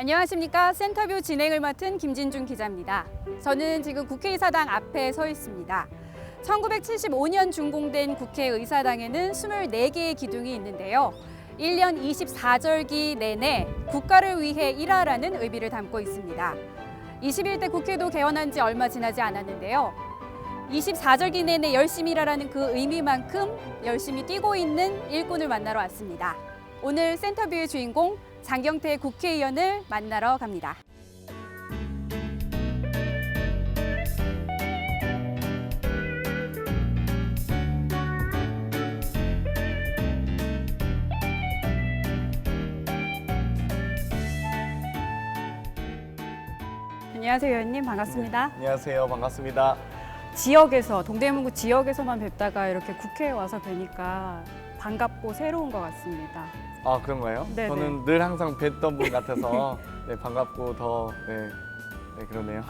안녕하십니까. 센터뷰 진행을 맡은 김진중 기자입니다. 저는 지금 국회의사당 앞에 서 있습니다. 1975년 준공된 국회의사당에는 24개의 기둥이 있는데요. 1년 24절기 내내 국가를 위해 일하라는 의미를 담고 있습니다. 21대 국회도 개원한 지 얼마 지나지 않았는데요. 24절기 내내 열심히 일하라는 그 의미만큼 열심히 뛰고 있는 일꾼을 만나러 왔습니다. 오늘 센터뷰의 주인공 장경태 국회의원을 만나러 갑니다. 안녕하세요, 의원님. 반갑습니다. 네, 안녕하세요. 반갑습니다. 지역에서, 동대문구 지역에서만 뵙다가 이렇게 국회에 와서 뵈니까 반갑고 새로운 것 같습니다. 아, 그런가요? 네네. 저는 늘 항상 뵀던 분 같아서 네, 반갑고 더 그러네요.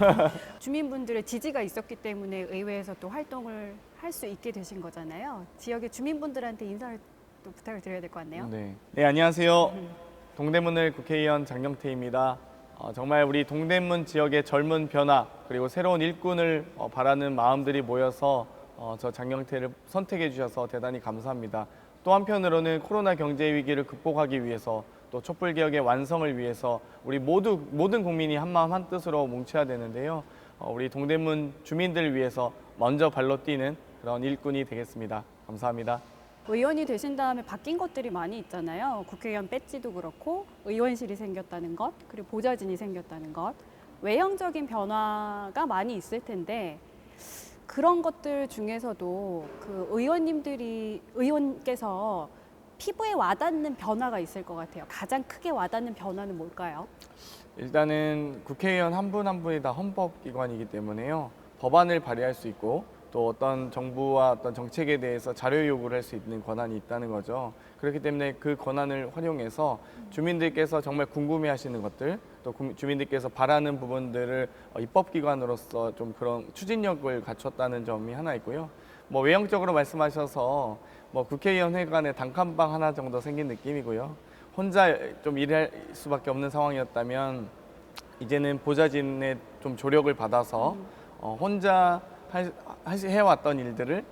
주민분들의 지지가 있었기 때문에 의회에서 또 활동을 할 수 있게 되신 거잖아요. 지역의 주민분들한테 인사를 또 부탁을 드려야 될 것 같네요. 네, 안녕하세요. 동대문을 국회의원 장경태입니다. 정말 우리 동대문 지역의 젊은 변화 그리고 새로운 일꾼을 바라는 마음들이 모여서 저 장경태를 선택해 주셔서 대단히 감사합니다. 또 한편으로는 코로나 경제 위기를 극복하기 위해서 또 촛불개혁의 완성을 위해서 우리 모든 국민이 한마음 한뜻으로 뭉쳐야 되는데요. 우리 동대문 주민들을 위해서 먼저 발로 뛰는 그런 일꾼이 되겠습니다. 감사합니다. 의원이 되신 다음에 바뀐 것들이 많이 있잖아요. 국회의원 배지도 그렇고 의원실이 생겼다는 것, 그리고 보좌진이 생겼다는 것, 외형적인 변화가 많이 있을 텐데 그런 것들 중에서도 그 의원께서 피부에 와닿는 변화가 있을 것 같아요. 가장 크게 와닿는 변화는 뭘까요? 일단은 국회의원 한 분 한 분이 다 헌법기관이기 때문에요. 법안을 발의할 수 있고 또 어떤 정부와 어떤 정책에 대해서 자료 요구를 할 수 있는 권한이 있다는 거죠. 그렇기 때문에 그 권한을 활용해서 주민들께서 정말 궁금해하시는 것들, 또 주민들께서 바라는 부분들을 입법기관으로서 좀 그런 추진력을 갖췄다는 점이 하나 있고요. 뭐 외형적으로 말씀하셔서 뭐 국회의원 회관에 단칸방 하나 정도 생긴 느낌이고요. 혼자 좀 일할 수밖에 없는 상황이었다면 이제는 보좌진의 좀 조력을 받아서 혼자 해왔던 일들을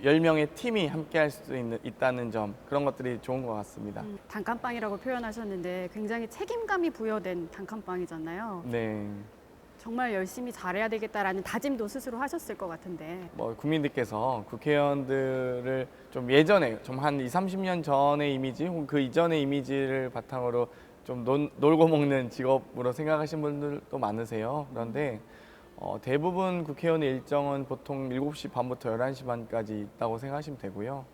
10명의 팀이 함께 할 수 있다는 점, 그런 것들이 좋은 것 같습니다. 단칸방이라고 표현하셨는데 굉장히 책임감이 부여된 단칸방이잖아요. 네. 정말 열심히 잘해야 되겠다라는 다짐도 스스로 하셨을 것 같은데. 뭐 국민들께서 국회의원들을 좀 예전에 좀 한 20, 30년 전의 이미지 혹은 그 이전의 이미지를 바탕으로 좀 놀고 먹는 직업으로 생각하시는 분들도 많으세요. 그런데 대부분 국회의원의 일정은 보통 7시 반부터 11시 반까지 있다고 생각하시면 되고요.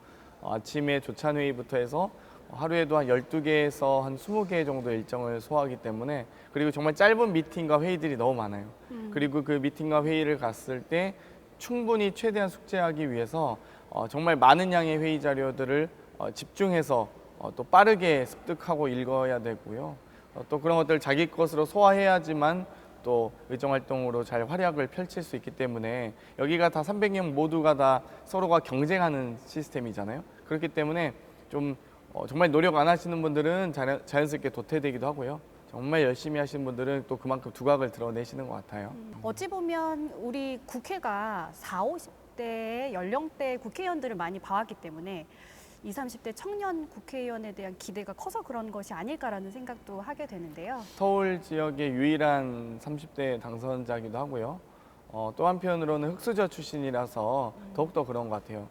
아침에 조찬회의부터 해서 하루에도 한 12개에서 한 20개 정도 일정을 소화하기 때문에, 그리고 정말 짧은 미팅과 회의들이 너무 많아요. 그리고 그 미팅과 회의를 갔을 때 충분히 최대한 숙제하기 위해서 정말 많은 양의 회의 자료들을 집중해서 또 빠르게 습득하고 읽어야 되고요. 또 그런 것들을 자기 것으로 소화해야지만 또 의정활동으로 잘 활약을 펼칠 수 있기 때문에, 여기가 다 300명 모두가 다 서로가 경쟁하는 시스템이잖아요. 그렇기 때문에 좀 정말 노력 안 하시는 분들은 자연스럽게 도태되기도 하고요. 정말 열심히 하시는 분들은 또 그만큼 두각을 드러내시는 것 같아요. 어찌 보면 우리 국회가 40, 50대 연령대 국회의원들을 많이 봐왔기 때문에 20, 30대 청년 국회의원에 대한 기대가 커서 그런 것이 아닐까라는 생각도 하게 되는데요. 서울 지역의 유일한 30대 당선자기도 하고요. 또 한편으로는 흑수저 출신이라서 더욱더 그런 것 같아요.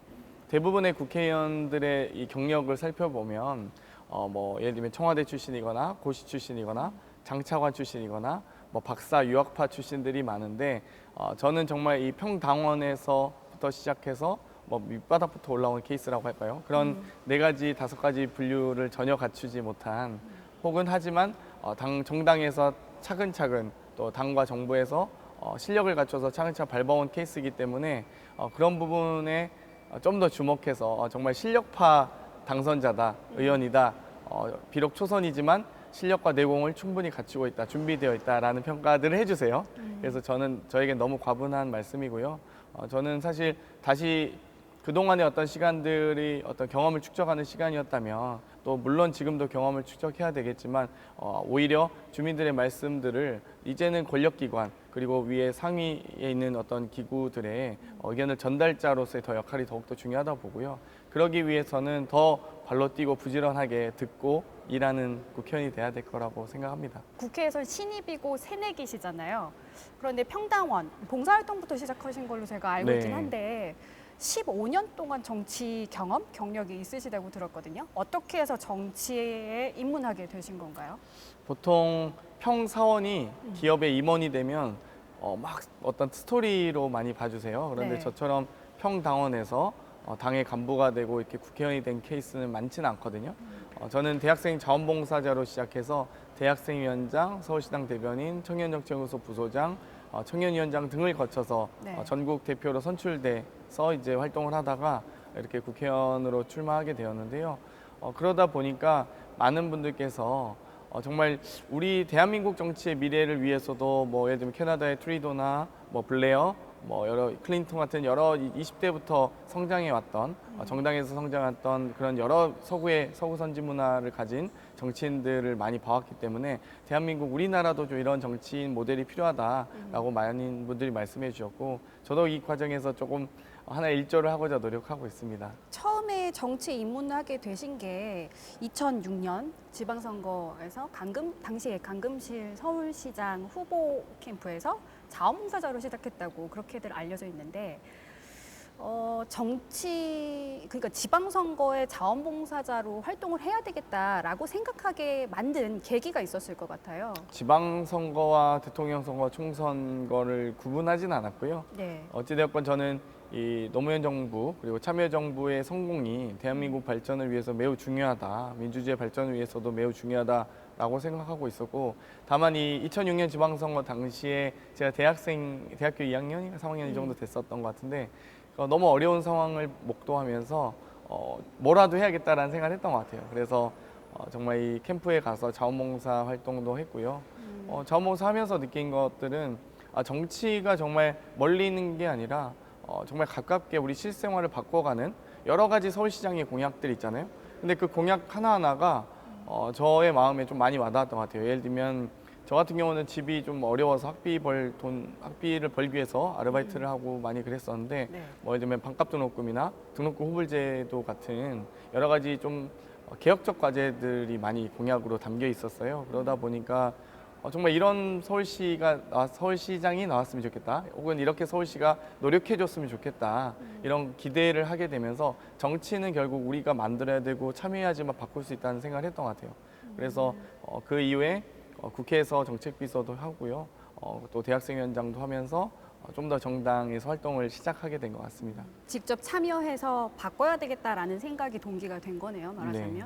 대부분의 국회의원들의 이 경력을 살펴보면 뭐 예를 들면 청와대 출신이거나 고시 출신이거나 장차관 출신이거나 뭐 박사 유학파 출신들이 많은데, 저는 정말 이 평당원에서부터 시작해서 뭐 밑바닥부터 올라온 케이스라고 할까요? 그런 4가지, 5가지 분류를 전혀 갖추지 못한, 혹은 하지만 정당에서 차근차근 또 당과 정부에서 실력을 갖춰서 차근차근 밟아온 케이스이기 때문에 그런 부분에 좀 더 주목해서 정말 실력파 당선자다, 의원이다, 비록 초선이지만 실력과 내공을 충분히 갖추고 있다, 준비되어 있다라는 평가들을 해주세요. 그래서 저에겐 너무 과분한 말씀이고요. 저는 사실 다시 그동안의 어떤 시간들이 어떤 경험을 축적하는 시간이었다면 또 물론 지금도 경험을 축적해야 되겠지만 오히려 주민들의 말씀들을 이제는 권력기관 그리고 위에 상위에 있는 어떤 기구들의 의견을 전달자로서의 더 역할이 더욱더 중요하다고 보고요. 그러기 위해서는 더 발로 뛰고 부지런하게 듣고 일하는 국회의원이 돼야 될 거라고 생각합니다. 국회에선 신입이고 새내기시잖아요. 그런데 평당원, 봉사활동부터 시작하신 걸로 제가 알고 네. 있긴 한데 15년 동안 정치 경험, 경력이 있으시다고 들었거든요. 어떻게 해서 정치에 입문하게 되신 건가요? 보통 평사원이 기업의 임원이 되면 막 어떤 스토리로 많이 봐주세요. 그런데 네. 저처럼 평당원에서 당의 간부가 되고 이렇게 국회의원이 된 케이스는 많지는 않거든요. 저는 대학생 자원봉사자로 시작해서 대학생위원장, 서울시당 대변인, 청년정치연구소 부소장, 청년위원장 등을 거쳐서 네. 전국 대표로 선출돼서 이제 활동을 하다가 이렇게 국회의원으로 출마하게 되었는데요. 그러다 보니까 많은 분들께서 정말 우리 대한민국 정치의 미래를 위해서도 뭐 예를 들면 캐나다의 트리도나 뭐 블레어, 뭐 여러 클린턴 같은 여러 20대부터 성장해 왔던 정당에서 성장했던 그런 여러 서구의 서구 선진 문화를 가진 정치인들을 많이 봐왔기 때문에 대한민국 우리나라도 좀 이런 정치인 모델이 필요하다라고 많은 분들이 말씀해 주셨고 저도 이 과정에서 조금 하나의 일조를 하고자 노력하고 있습니다. 처음에 정치 입문하게 되신 게 2006년 지방선거에서 당시에 강금실 서울시장 후보 캠프에서 자원봉사자로 시작했다고 그렇게들 알려져 있는데 그러니까 지방선거에 자원봉사자로 활동을 해야 되겠다라고 생각하게 만든 계기가 있었을 것 같아요. 지방선거와 대통령 선거, 총선거를 구분하진 않았고요. 네. 어찌되었건 저는 이 노무현 정부 그리고 참여정부의 성공이 대한민국 발전을 위해서 매우 중요하다. 민주주의 발전을 위해서도 매우 중요하다라고 생각하고 있었고 다만 이 2006년 지방선거 당시에 제가 대학교 2학년인가 3학년 이 정도 됐었던 것 같은데 너무 어려운 상황을 목도하면서 뭐라도 해야겠다라는 생각을 했던 것 같아요. 그래서 정말 이 캠프에 가서 자원봉사 활동도 했고요. 자원봉사 하면서 느낀 것들은 정치가 정말 멀리 있는 게 아니라 정말 가깝게 우리 실생활을 바꿔가는 여러 가지 서울시장의 공약들 있잖아요. 근데 그 공약 하나하나가 저의 마음에 좀 많이 와닿았던 것 같아요. 예를 들면 저 같은 경우는 집이 좀 어려워서 학비를 벌기 위해서 아르바이트를 하고 많이 그랬었는데 네. 뭐 예를 들면 반값 등록금이나 등록금 후불제도 같은 여러 가지 좀 개혁적 과제들이 많이 공약으로 담겨 있었어요. 그러다 보니까 정말 이런 서울시장이 나왔으면 좋겠다. 혹은 이렇게 서울시가 노력해줬으면 좋겠다. 이런 기대를 하게 되면서 정치는 결국 우리가 만들어야 되고 참여해야지만 바꿀 수 있다는 생각을 했던 것 같아요. 그래서 그 이후에 국회에서 정책비서도 하고요. 또 대학생위원장도 하면서 좀 더 정당에서 활동을 시작하게 된 것 같습니다. 직접 참여해서 바꿔야 되겠다라는 생각이 동기가 된 거네요, 말하자면. 네.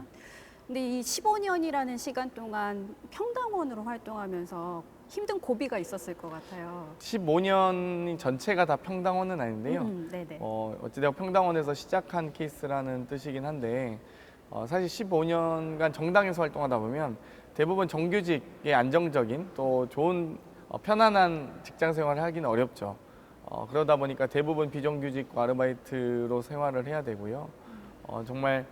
근데 이 15년이라는 시간 동안 평당원으로 활동하면서 힘든 고비가 있었을 것 같아요. 15년 전체가 다 평당원은 아닌데요. 네네. 어찌되건 평당원에서 시작한 케이스라는 뜻이긴 한데 사실 15년간 정당에서 활동하다 보면 대부분 정규직의 안정적인 또 좋은 편안한 직장 생활을 하기는 어렵죠. 그러다 보니까 대부분 비정규직과 아르바이트로 생활을 해야 되고요. 정말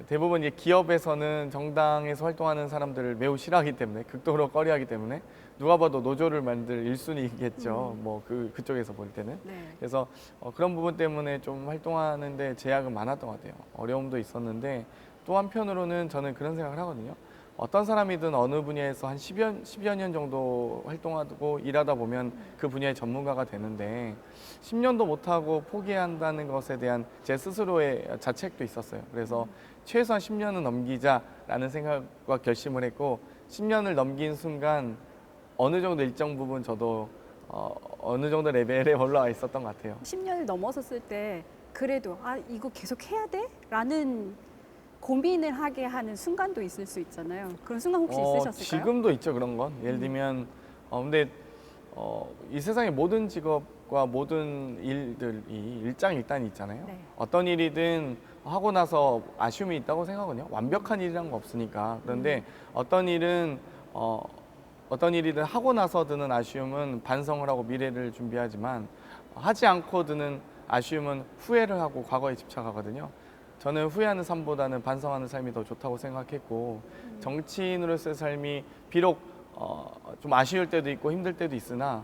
대부분 이제 기업에서는 정당에서 활동하는 사람들을 매우 싫어하기 때문에 극도로 꺼려하기 때문에 누가 봐도 노조를 만들 1순위겠죠. 뭐 그쪽에서 볼 때는. 네. 그래서 그런 부분 때문에 좀 활동하는데 제약은 많았던 것 같아요. 어려움도 있었는데 또 한편으로는 저는 그런 생각을 하거든요. 어떤 사람이든 어느 분야에서 한 10여 년 정도 활동하고 일하다 보면 그 분야의 전문가가 되는데 10년도 못하고 포기한다는 것에 대한 제 스스로의 자책도 있었어요. 그래서 최소한 10년은 넘기자라는 생각과 결심을 했고 10년을 넘긴 순간 어느 정도 일정 부분 저도 어느 정도 레벨에 올라와 있었던 것 같아요. 10년을 넘어섰을 때 그래도 이거 계속 해야 돼? 라는 고민을 하게 하는 순간도 있을 수 있잖아요. 그런 순간 혹시 있으셨을까요? 지금도 있죠, 그런 건. 예를 들면 근데 이 세상의 모든 직업과 모든 일들이 일장일단이 있잖아요. 네. 어떤 일이든 하고 나서 아쉬움이 있다고 생각하거든요. 완벽한 일이란 거 없으니까. 그런데 어떤 일이든 하고 나서 드는 아쉬움은 반성을 하고 미래를 준비하지만 하지 않고 드는 아쉬움은 후회를 하고 과거에 집착하거든요. 저는 후회하는 삶보다는 반성하는 삶이 더 좋다고 생각했고 정치인으로서의 삶이 비록 좀 아쉬울 때도 있고 힘들 때도 있으나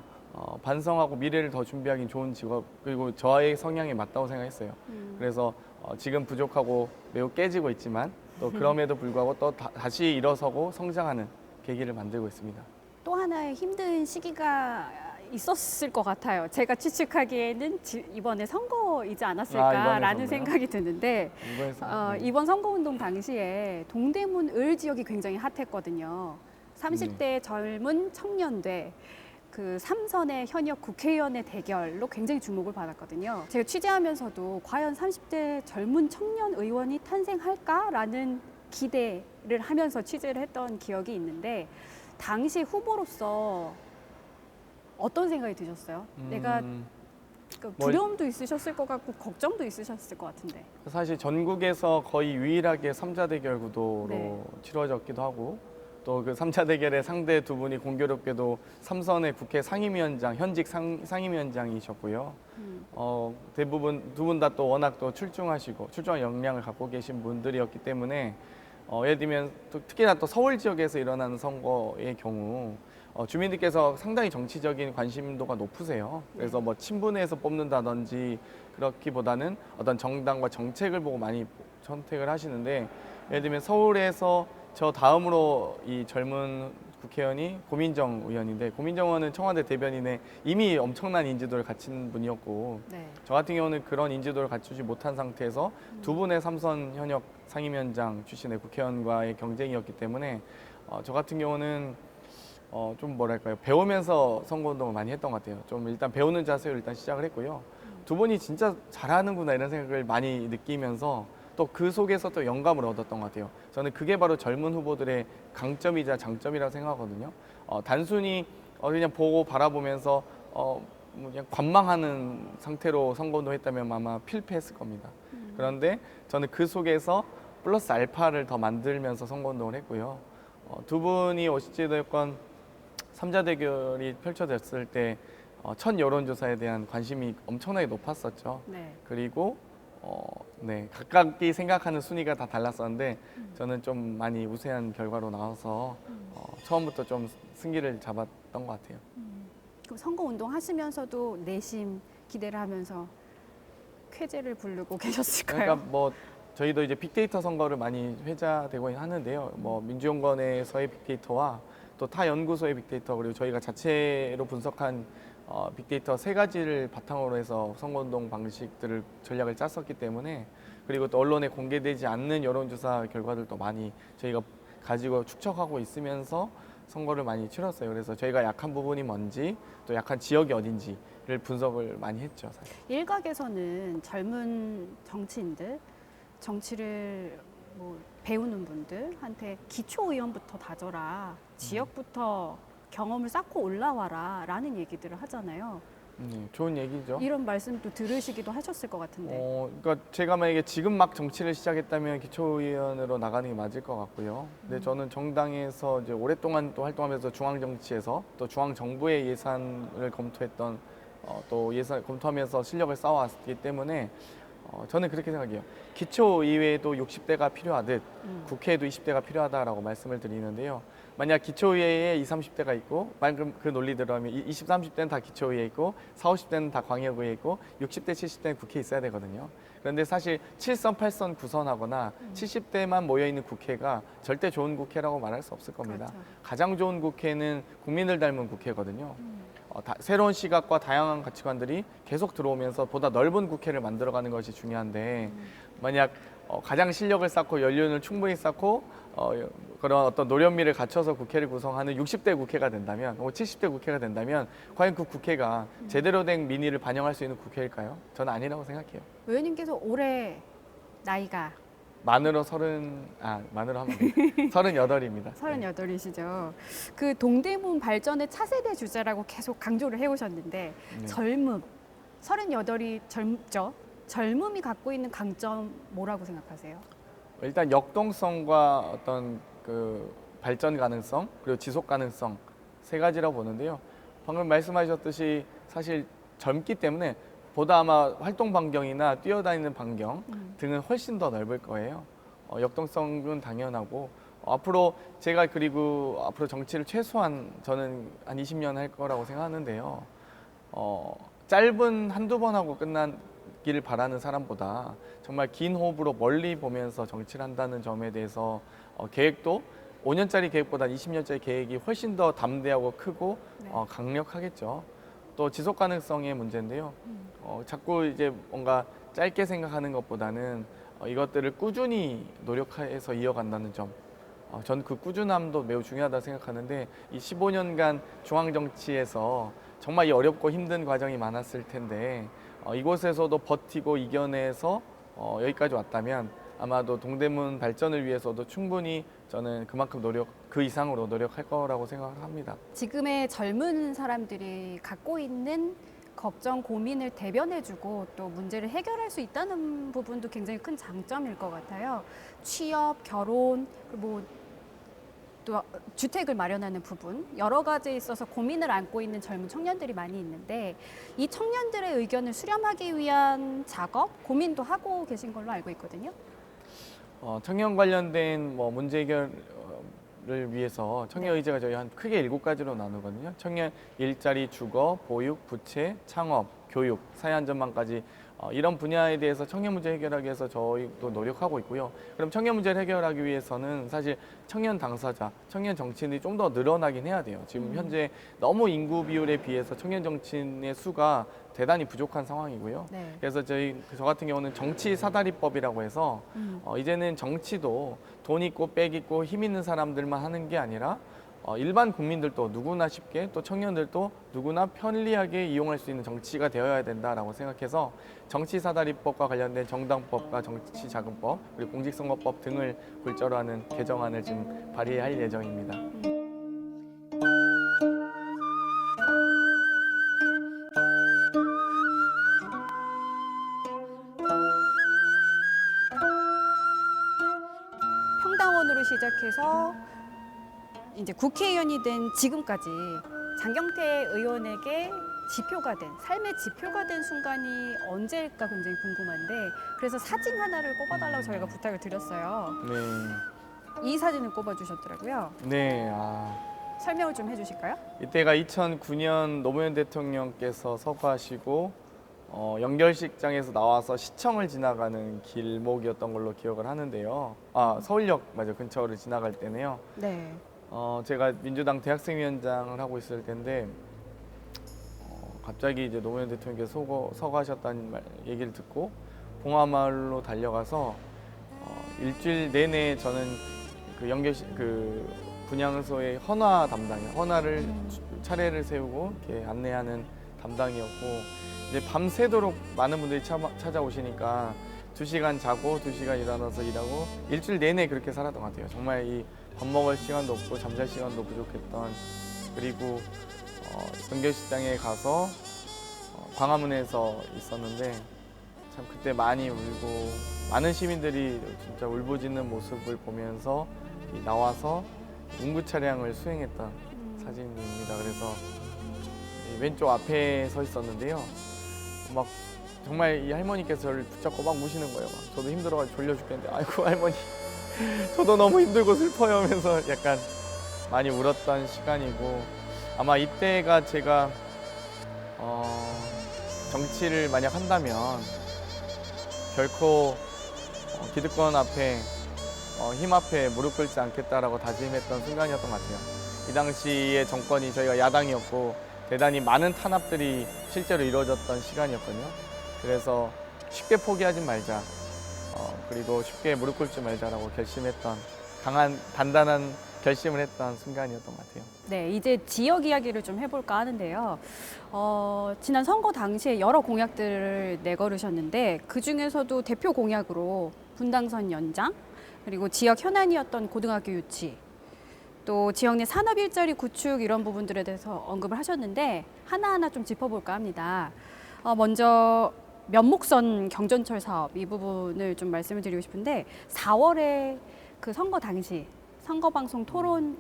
반성하고 미래를 더 준비하기 좋은 직업 그리고 저의 성향에 맞다고 생각했어요. 그래서 지금 부족하고 매우 깨지고 있지만 또 그럼에도 불구하고 또 다시 일어서고 성장하는 계기를 만들고 있습니다. 또 하나의 힘든 시기가 있었을 것 같아요. 제가 추측하기에는 이번에 선거이지 않았을까라는 선거요? 생각이 드는데 이번 선거운동 당시에 동대문 을 지역이 굉장히 핫했거든요. 30대 젊은 청년대 그 3선의 현역 국회의원의 대결로 굉장히 주목을 받았거든요. 제가 취재하면서도 과연 30대 젊은 청년 의원이 탄생할까라는 기대를 하면서 취재를 했던 기억이 있는데 당시 후보로서 어떤 생각이 드셨어요? 내가 두려움도 있으셨을 것 같고 걱정도 있으셨을 것 같은데. 사실 전국에서 거의 유일하게 3자 대결 구도로 네. 치러졌기도 하고 또 그 3자 대결의 상대 두 분이 공교롭게도 3선의 국회 상임위원장 현직 상임위원장이셨고요. 대부분 두 분 다 또 워낙 또 출중한 역량을 갖고 계신 분들이었기 때문에 예를 들면 또 특히나 또 서울 지역에서 일어나는 선거의 경우 주민들께서 상당히 정치적인 관심도가 높으세요. 그래서 뭐 친분해서 뽑는다든지 그렇기보다는 어떤 정당과 정책을 보고 많이 선택을 하시는데 예를 들면 서울에서 저 다음으로 이 젊은 국회의원이 고민정 의원인데 고민정 의원은 청와대 대변인에 이미 엄청난 인지도를 갖춘 분이었고 저 같은 경우는 그런 인지도를 갖추지 못한 상태에서 두 분의 3선 현역 상임위원장 출신의 국회의원과의 경쟁이었기 때문에 저 같은 경우는 좀 뭐랄까요 배우면서 선거운동을 많이 했던 것 같아요. 좀 일단 배우는 자세로 일단 시작을 했고요. 두 분이 진짜 잘하는구나 이런 생각을 많이 느끼면서 또 그 속에서 또 영감을 얻었던 것 같아요. 저는 그게 바로 젊은 후보들의 강점이자 장점이라고 생각하거든요. 단순히 그냥 보고 바라보면서 뭐 그냥 관망하는 상태로 선거운동 했다면 아마 필패했을 겁니다. 그런데 저는 그 속에서 플러스 알파를 더 만들면서 선거운동을 했고요. 두 분이 어찌됐건 3자 대결이 펼쳐졌을 때 첫 여론조사에 대한 관심이 엄청나게 높았었죠. 그리고 각각이 생각하는 순위가 다 달랐었는데 저는 좀 많이 우세한 결과로 나와서 처음부터 좀 승기를 잡았던 것 같아요. 그럼 선거운동 하시면서도 내심 기대를 하면서 쾌재를 부르고 계셨을까요? 그러니까 뭐 저희도 이제 빅데이터 선거를 많이 회자되고 하는데요. 뭐 민주연구원에서의 빅데이터와 또 타 연구소의 빅데이터 그리고 저희가 자체로 분석한 빅데이터 세 가지를 바탕으로 해서 선거운동 방식들을 전략을 짰었기 때문에 그리고 또 언론에 공개되지 않는 여론조사 결과들도 많이 저희가 가지고 축적하고 있으면서 선거를 많이 치렀어요. 그래서 저희가 약한 부분이 뭔지 또 약한 지역이 어딘지를 분석을 많이 했죠. 사실. 일각에서는 젊은 정치인들, 정치를 뭐 배우는 분들한테 기초의원부터 다져라, 지역부터 경험을 쌓고 올라와라 라는 얘기들을 하잖아요. 좋은 얘기죠. 이런 말씀도 들으시기도 하셨을 것 같은데. 그러니까 제가 만약에 지금 막 정치를 시작했다면 기초의원으로 나가는 게 맞을 것 같고요. 근데 저는 정당에서 이제 오랫동안 또 활동하면서 중앙 정치에서 또 중앙 정부의 예산을 검토했던 또 예산 검토하면서 실력을 쌓아왔기 때문에 저는 그렇게 생각해요. 기초의회에도 60대가 필요하듯 국회에도 20대가 필요하다라고 말씀을 드리는데요. 만약 기초의회에 20, 30대가 있고 방금 그 논리대로 하면 20, 30대는 다 기초의회에 있고 40, 50대는 다 광역의회에 있고 60대, 70대는 국회에 있어야 되거든요. 그런데 사실 7선, 8선 구선하거나 70대만 모여있는 국회가 절대 좋은 국회라고 말할 수 없을 겁니다. 그렇죠. 가장 좋은 국회는 국민을 닮은 국회거든요. 새로운 시각과 다양한 가치관들이 계속 들어오면서 보다 넓은 국회를 만들어가는 것이 중요한데 만약 가장 실력을 쌓고 연륜을 충분히 쌓고 그런 어떤 노련미를 갖춰서 국회를 구성하는 60대 국회가 된다면 혹은 70대 국회가 된다면 과연 그 국회가 제대로 된 민의를 반영할 수 있는 국회일까요? 저는 아니라고 생각해요. 의원님께서 올해 나이가 만으로 만으로 하면 돼요. 38입니다. 38이시죠. 그 동대문 발전의 차세대 주자라고 계속 강조를 해오셨는데 젊음, 38이 젊죠? 젊음이 갖고 있는 강점 뭐라고 생각하세요? 일단 역동성과 어떤 그 발전 가능성 그리고 지속 가능성 세 가지라고 보는데요. 방금 말씀하셨듯이 사실 젊기 때문에 보다 아마 활동 반경이나 뛰어다니는 반경 등은 훨씬 더 넓을 거예요. 역동성은 당연하고 앞으로 제가 그리고 앞으로 정치를 최소한 저는 한 20년 할 거라고 생각하는데요. 짧은 한두 번 하고 끝나기를 바라는 사람보다 정말 긴 호흡으로 멀리 보면서 정치를 한다는 점에 대해서 계획도 5년짜리 계획보다 20년짜리 계획이 훨씬 더 담대하고 크고 네. 강력하겠죠. 또 지속 가능성의 문제인데요. 자꾸 이제 뭔가 짧게 생각하는 것보다는 이것들을 꾸준히 노력해서 이어간다는 점. 저는 그 꾸준함도 매우 중요하다 생각하는데 이 15년간 중앙 정치에서 정말 이 어렵고 힘든 과정이 많았을 텐데 이곳에서도 버티고 이겨내서 여기까지 왔다면 아마도 동대문 발전을 위해서도 충분히 저는 그만큼 그 이상으로 노력할 거라고 생각합니다. 지금의 젊은 사람들이 갖고 있는 걱정, 고민을 대변해주고 또 문제를 해결할 수 있다는 부분도 굉장히 큰 장점일 것 같아요. 취업, 결혼, 그리고 또 주택을 마련하는 부분 여러 가지에 있어서 고민을 안고 있는 젊은 청년들이 많이 있는데 이 청년들의 의견을 수렴하기 위한 작업, 고민도 하고 계신 걸로 알고 있거든요. 청년 관련된 문제 해결을 위해서 청년 의제가 저희 한 크게 7가지로 나누거든요. 청년 일자리, 주거, 보육, 부채, 창업, 교육, 사회안전망까지 이런 분야에 대해서 청년 문제 해결하기 위해서 저희도 노력하고 있고요. 그럼 청년 문제를 해결하기 위해서는 사실 청년 당사자, 청년 정치인이 좀 더 늘어나긴 해야 돼요. 지금 현재 너무 인구 비율에 비해서 청년 정치인의 수가 대단히 부족한 상황이고요. 네. 그래서 저 같은 경우는 정치 사다리법이라고 해서 이제는 정치도 돈 있고 빽 있고 힘 있는 사람들만 하는 게 아니라 일반 국민들도 누구나 쉽게 또 청년들도 누구나 편리하게 이용할 수 있는 정치가 되어야 된다라고 생각해서 정치사다리법과 관련된 정당법과 정치자금법 그리고 공직선거법 등을 골자로 하는 개정안을 지금 발의할 예정입니다. 평당원으로 시작해서 이제 국회의원이 된 지금까지 장경태 의원에게 지표가 된, 삶의 지표가 된 순간이 언제일까 굉장히 궁금한데 그래서 사진 하나를 꼽아달라고 저희가 부탁을 드렸어요. 네, 이 사진을 꼽아주셨더라고요. 네, 설명을 좀 해주실까요? 이때가 2009년 노무현 대통령께서 서거하시고 연결식장에서 나와서 시청을 지나가는 길목이었던 걸로 기억을 하는데요. 서울역 맞아 근처를 지나갈 때네요. 네. 제가 민주당 대학생위원장을 하고 있을 텐데 갑자기 이제 노무현 대통령께서 서거하셨다는 얘기를 듣고 봉화마을로 달려가서 일주일 내내 저는 그 분향소의 헌화 담당, 헌화를 차례를 세우고 이렇게 안내하는 담당이었고 이제 밤새도록 많은 분들이 찾아오시니까 2시간 자고 2시간 일어나서 일하고 일주일 내내 그렇게 살았던 것 같아요. 정말 이 밥 먹을 시간도 없고 잠잘 시간도 부족했던 그리고 연결식장에 가서 광화문에서 있었는데 참 그때 많이 울고 많은 시민들이 진짜 울부짖는 모습을 보면서 나와서 운구 차량을 수행했던 사진입니다. 그래서 왼쪽 앞에 서 있었는데요. 막 정말 이 할머니께서 저를 붙잡고 막 우시는 거예요. 저도 힘들어가지고 졸려 죽겠는데 아이고 할머니 저도 너무 힘들고 슬퍼요 하면서 약간 많이 울었던 시간이고 아마 이때가 제가 정치를 만약 한다면 결코 기득권 앞에 힘 앞에 무릎 꿇지 않겠다라고 다짐했던 순간이었던 것 같아요. 이 당시의 정권이 저희가 야당이었고 대단히 많은 탄압들이 실제로 이루어졌던 시간이었거든요. 그래서 쉽게 포기하지 말자. 그리고 쉽게 무릎 꿇지 말자라고 결심했던 강한 단단한 결심을 했던 순간이었던 것 같아요. 네, 이제 지역 이야기를 좀 해볼까 하는데요. 지난 선거 당시에 여러 공약들을 내걸으셨는데 그 중에서도 대표 공약으로 분당선 연장, 그리고 지역 현안이었던 고등학교 유치, 또 지역 내 산업 일자리 구축 이런 부분들에 대해서 언급을 하셨는데 하나하나 좀 짚어볼까 합니다. 먼저 면목선 경전철 사업 이 부분을 좀 말씀을 드리고 싶은데 4월에 그 선거 당시 선거 방송 토론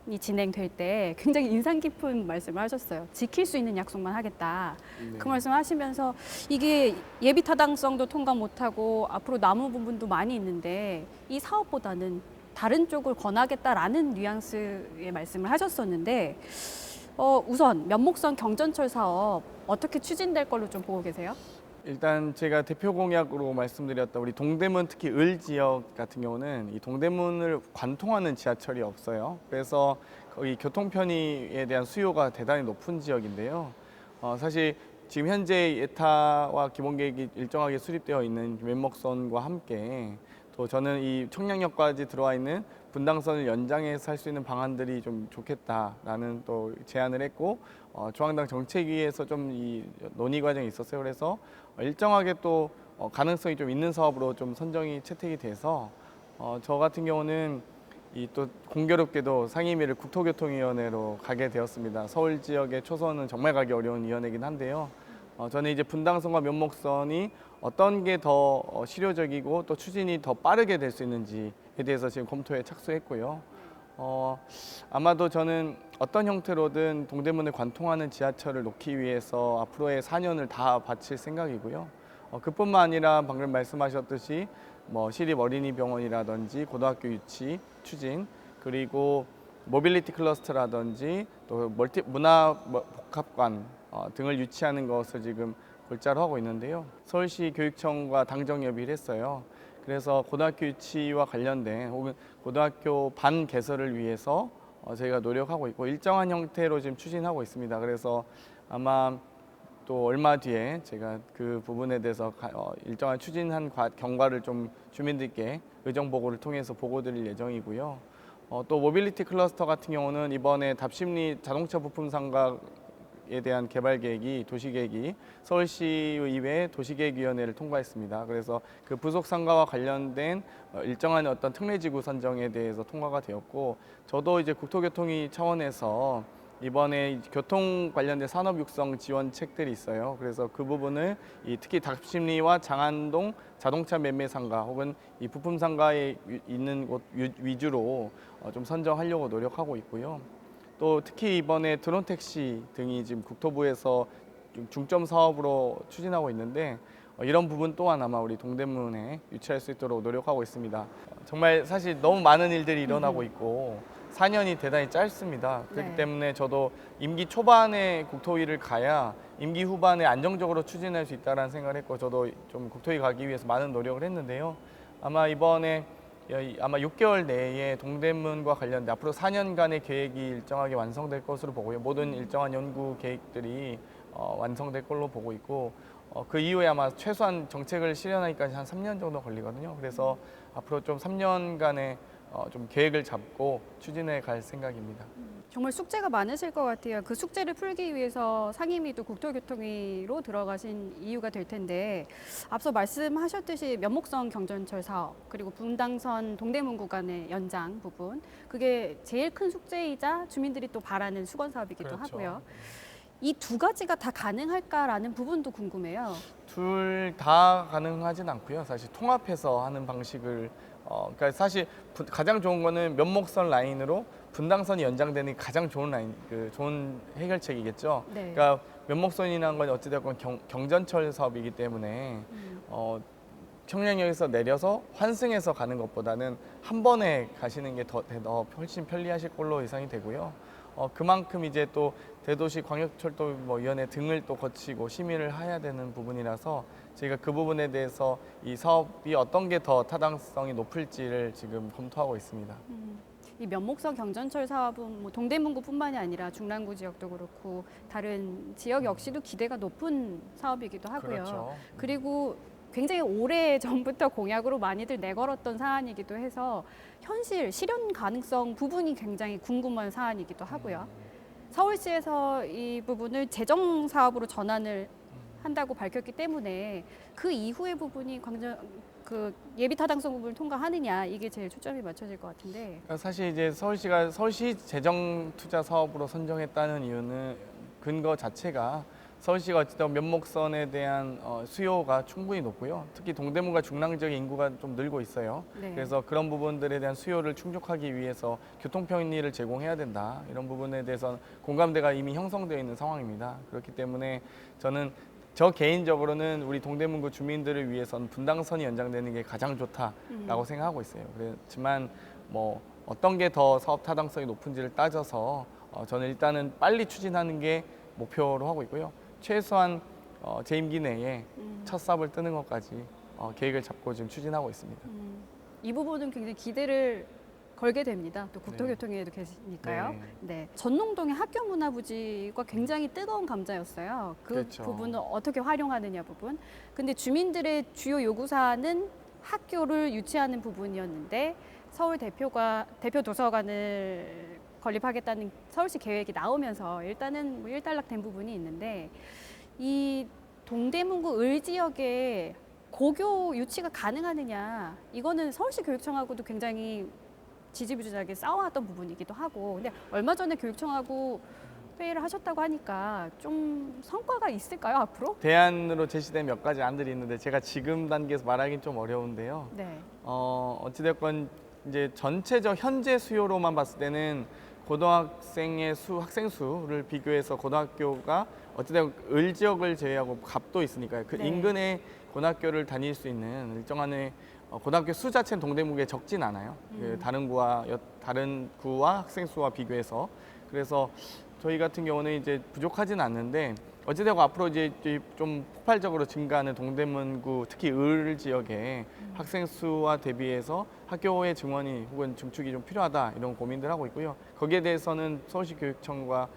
이 진행될 때 굉장히 인상 깊은 말씀을 하셨어요. 지킬 수 있는 약속만 하겠다. 네. 그 말씀을 하시면서 이게 예비 타당성도 통과 못하고 앞으로 남은 부분도 많이 있는데 이 사업보다는 다른 쪽을 권하겠다라는 뉘앙스의 말씀을 하셨었는데 우선 면목선 경전철 사업 어떻게 추진될 걸로 좀 보고 계세요? 일단 제가 대표 공약으로 말씀드렸던 우리 동대문 특히 을 지역 같은 경우는 이 동대문을 관통하는 지하철이 없어요. 그래서 거기 교통 편의에 대한 수요가 대단히 높은 지역인데요. 사실 지금 현재 예타와 기본 계획이 일정하게 수립되어 있는 면목선과 함께 또 저는 이 청량역까지 들어와 있는 분당선을 연장해서 할 수 있는 방안들이 좀 좋겠다라는 또 제안을 했고 중앙당 정책위에서 좀 이 논의 과정이 있었어요. 그래서 일정하게 또 가능성이 좀 있는 사업으로 좀 선정이 채택이 돼서 저 같은 경우는 이 또 공교롭게도 상임위를 국토교통위원회로 가게 되었습니다. 서울 지역의 초선은 정말 가기 어려운 위원회이긴 한데요. 저는 이제 분당선과 면목선이 어떤 게 더 실효적이고 또 추진이 더 빠르게 될 수 있는지에 대해서 지금 검토에 착수했고요. 아마도 저는 어떤 형태로든 동대문을 관통하는 지하철을 놓기 위해서 앞으로의 4년을 다 바칠 생각이고요. 그뿐만 아니라 방금 말씀하셨듯이 뭐 시립 어린이병원이라든지 고등학교 유치 추진 그리고 모빌리티 클러스터라든지 또 문화 복합관 등을 유치하는 것을 지금 골자로 하고 있는데요. 서울시 교육청과 당정 협의를 했어요. 그래서 고등학교 유치와 관련된 혹은 고등학교 반 개설을 위해서 저희가 노력하고 있고 일정한 형태로 지금 추진하고 있습니다. 그래서 아마 또 얼마 뒤에 제가 그 부분에 대해서 일정한 추진한 경과를 좀 주민들께 의정 보고를 통해서 보고드릴 예정이고요. 또 모빌리티 클러스터 같은 경우는 이번에 답심리 자동차 부품 상가에 대한 개발 계획이 도시계획이 서울시의회 도시계획위원회를 통과했습니다. 그래서 그 부속 상가와 관련된 일정한 어떤 특례지구 선정에 대해서 통과가 되었고, 저도 이제 국토교통위 차원에서 이번에 교통 관련된 산업 육성 지원책들이 있어요. 그래서 그 부분을 특히 답심리와 장안동 자동차 매매 상가 혹은 이 부품 상가에 있는 곳 위주로 좀 선정하려고 노력하고 있고요. 또 특히 이번에 드론 택시 등이 지금 국토부에서 좀 중점 사업으로 추진하고 있는데 이런 부분 또한 아마 우리 동대문에 유치할 수 있도록 노력하고 있습니다. 정말 사실 너무 많은 일들이 일어나고 있고 4년이 대단히 짧습니다. 그렇기 네. 때문에 저도 임기 초반에 국토위를 가야 임기 후반에 안정적으로 추진할 수 있다는 생각을 했고, 저도 좀 국토위 가기 위해서 많은 노력을 했는데요. 아마 이번에 아마 6개월 내에 동대문과 관련된 앞으로 4년간의 계획이 일정하게 완성될 것으로 보고요. 모든 일정한 연구 계획들이 완성될 걸로 보고 있고, 그 이후에 아마 최소한 정책을 실현하기까지 한 3년 정도 걸리거든요. 그래서 앞으로 좀 3년간의 좀 계획을 잡고 추진해 갈 생각입니다. 정말 숙제가 많으실 것 같아요. 그 숙제를 풀기 위해서 상임위도 국토교통위로 들어가신 이유가 될 텐데, 앞서 말씀하셨듯이 면목선 경전철 사업 그리고 분당선 동대문 구간의 연장 부분, 그게 제일 큰 숙제이자 주민들이 또 바라는 수건 사업이기도 그렇죠. 하고요. 이 두 가지가 다 가능할까라는 부분도 궁금해요. 둘 다 가능하진 않고요. 사실 통합해서 하는 방식을 그러니까 사실 가장 좋은 거는 면목선 라인으로 분당선이 연장되는 게 가장 좋은 라인, 좋은 해결책이겠죠. 네. 그러니까 면목선이라는 건 어찌됐건 경전철 사업이기 때문에 청량역에서 내려서 환승해서 가는 것보다는 한 번에 가시는 게 더 훨씬 편리하실 걸로 예상이 되고요. 그만큼 이제 또 대도시 광역철도위원회 등을 또 거치고 심의를 해야 되는 부분이라서 저희가 그 부분에 대해서 이 사업이 어떤 게 더 타당성이 높을지를 지금 검토하고 있습니다. 이 면목선 경전철 사업은 뭐 동대문구뿐만이 아니라 중랑구 지역도 그렇고 다른 지역 역시도 기대가 높은 사업이기도 하고요. 그렇죠. 그리고 굉장히 오래 전부터 공약으로 많이들 내걸었던 사안이기도 해서 현실 실현 가능성 부분이 굉장히 궁금한 사안이기도 하고요. 서울시에서 이 부분을 재정 사업으로 전환을 한다고 밝혔기 때문에 그 이후의 부분이 그 예비 타당성 부분을 통과하느냐, 이게 제일 초점이 맞춰질 것 같은데. 그러니까 사실 이제 서울시 재정 투자 사업으로 선정했다는 이유는 근거 자체가 서울시가 어쨌든 면목선에 대한 수요가 충분히 높고요. 특히 동대문과 중랑 지역의 인구가 좀 늘고 있어요. 네. 그래서 그런 부분들에 대한 수요를 충족하기 위해서 교통편리를 제공해야 된다. 이런 부분에 대해서 공감대가 이미 형성되어 있는 상황입니다. 그렇기 때문에 저는 저 개인적으로는 우리 동대문구 주민들을 위해서는 분당선이 연장되는 게 가장 좋다라고 생각하고 있어요. 그렇지만 뭐 어떤 게 더 사업 타당성이 높은지를 따져서 저는 일단은 빨리 추진하는 게 목표로 하고 있고요. 최소한 제 임기 내에 첫 삽을 뜨는 것까지 계획을 잡고 지금 추진하고 있습니다. 이 부분은 굉장히 기대를 걸게 됩니다. 또 국토교통위에도 계시니까요. 네. 네. 전농동의 학교문화부지가 굉장히 뜨거운 감자였어요. 그 그렇죠. 부분을 어떻게 활용하느냐 부분. 근데 주민들의 주요 요구사항은 학교를 유치하는 부분이었는데 서울 대표 도서관을 건립하겠다는 서울시 계획이 나오면서 일단은 뭐 일단락된 부분이 있는데 이 동대문구 을 지역에 고교 유치가 가능하느냐 이거는 서울시 교육청하고도 굉장히 지지부진하게 싸워왔던 부분이기도 하고 근데 얼마 전에 교육청하고 회의를 하셨다고 하니까 좀 성과가 있을까요 앞으로? 대안으로 제시된 몇 가지 안들이 있는데 제가 지금 단계에서 말하기는 좀 어려운데요. 네. 어찌됐건 이제 전체적 현재 수요로만 봤을 때는 고등학생의 학생 수를 비교해서 고등학교가 어찌됐건 을 지역을 제외하고 갑도 있으니까요. 그 네. 인근에 고등학교를 다닐 수 있는 일정한의 고등학교 수 자체는 동대문구에 적진 않아요. 그 다른 구와 학생 수와 비교해서 그래서 저희 같은 경우는 이제 부족하진 않는데 어찌되고 앞으로 이제 좀 폭발적으로 증가하는 동대문구 특히 을 지역의 학생 수와 대비해서 학교의 증원이 혹은 증축이 좀 필요하다 이런 고민들 하고 있고요. 거기에 대해서는 서울시 교육청과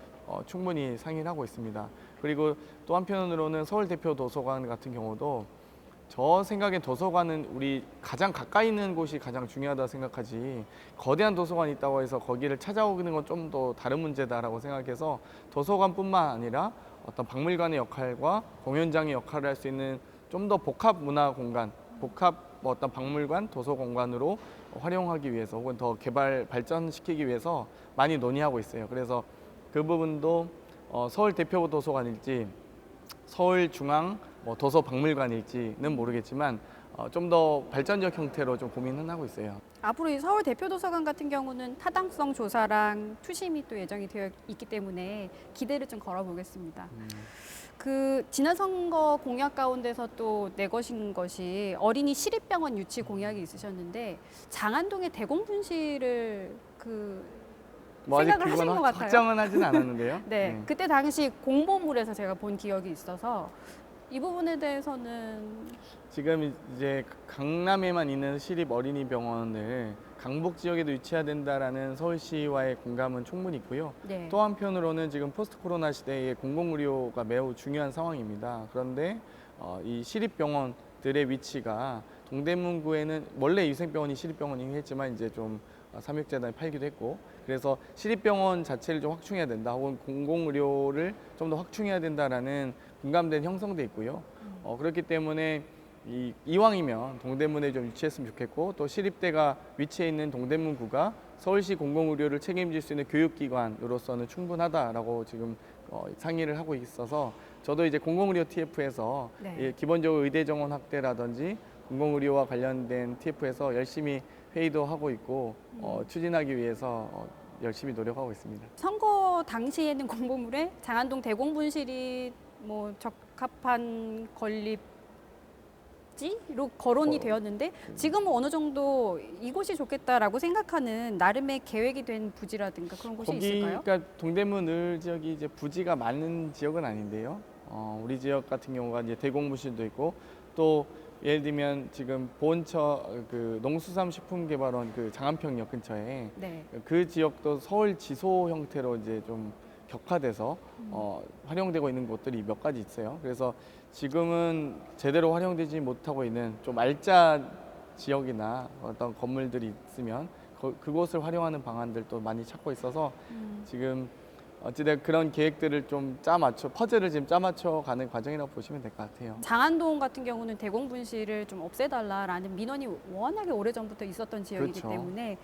충분히 상의를 하고 있습니다. 그리고 또 한편으로는 서울 대표 도서관 같은 경우도 저 생각엔 도서관은 우리 가장 가까이 있는 곳이 가장 중요하다 생각하지 거대한 도서관이 있다고 해서 거기를 찾아오는 건 좀 더 다른 문제다라고 생각해서 도서관뿐만 아니라 어떤 박물관의 역할과 공연장의 역할을 할 수 있는 좀 더 복합 문화 공간, 복합 어떤 박물관, 도서 공간으로 활용하기 위해서 혹은 더 발전시키기 위해서 많이 논의하고 있어요. 그래서 그 부분도 서울 대표 도서관일지 서울 중앙 도서 박물관일지는 모르겠지만 좀 더 발전적 형태로 좀 고민은 하고 있어요. 앞으로 이 서울 대표 도서관 같은 경우는 타당성 조사랑 투심이 또 예정이 되어 있기 때문에 기대를 좀 걸어보겠습니다. 그 지난 선거 공약 가운데서 또 내거신 것이 어린이 시립병원 유치 공약이 있으셨는데 장안동의 대공분실을 아직 생각을 하신 그건 것 같아요. 확정은 하진 않았는데요. 네, 그때 당시 공보물에서 제가 본 기억이 있어서 이 부분에 대해서는 지금 이제 강남에만 있는 시립 어린이병원을 강북 지역에도 유치해야 된다라는 서울시와의 공감은 충분히 있고요. 네. 또 한편으로는 지금 포스트 코로나 시대에 공공의료가 매우 중요한 상황입니다. 그런데 이 시립병원들의 위치가 동대문구에는 원래 유생병원이 시립병원이긴 했지만 이제 좀 삼육재단이 팔기도 했고 그래서 시립병원 자체를 좀 확충해야 된다 혹은 공공의료를 좀 더 확충해야 된다라는 공감대는 형성돼 있고요. 그렇기 때문에 이왕이면 동대문에 좀 유치했으면 좋겠고 또 시립대가 위치해 있는 동대문구가 서울시 공공의료를 책임질 수 있는 교육기관으로서는 충분하다라고 지금 상의를 하고 있어서 저도 이제 공공의료 TF에서 네. 기본적으로 의대 정원 확대라든지 공공의료와 관련된 TF에서 열심히 회의도 하고 있고 추진하기 위해서 열심히 노력하고 있습니다. 선거 당시에는 공보물에 장안동 대공분실이 뭐 적합한 건립지로 거론이 되었는데 지금은 어느 정도 이곳이 좋겠다라고 생각하는 나름의 계획이 된 부지라든가 그런 곳이 있을까요? 그러니까 동대문 을 지역이 이제 부지가 많은 지역은 아닌데요. 우리 지역 같은 경우가 이제 대공분실도 있고 또 예를 들면 지금 보온처 그 농수산식품개발원 그 장안평역 근처에 네. 그 지역도 서울 지소 형태로 이제 좀 격화돼서 활용되고 있는 곳들이 몇 가지 있어요. 그래서 지금은 제대로 활용되지 못하고 있는 좀 알짜 지역이나 어떤 건물들이 있으면 그곳을 활용하는 방안들도 많이 찾고 있어서 지금 어찌됐든 그런 계획들을 좀 퍼즐을 지금 짜맞춰 가는 과정이라고 보시면 될 것 같아요. 장안동 같은 경우는 대공분실을 좀 없애달라라는 민원이 워낙에 오래전부터 있었던 지역이기 그렇죠. 때문에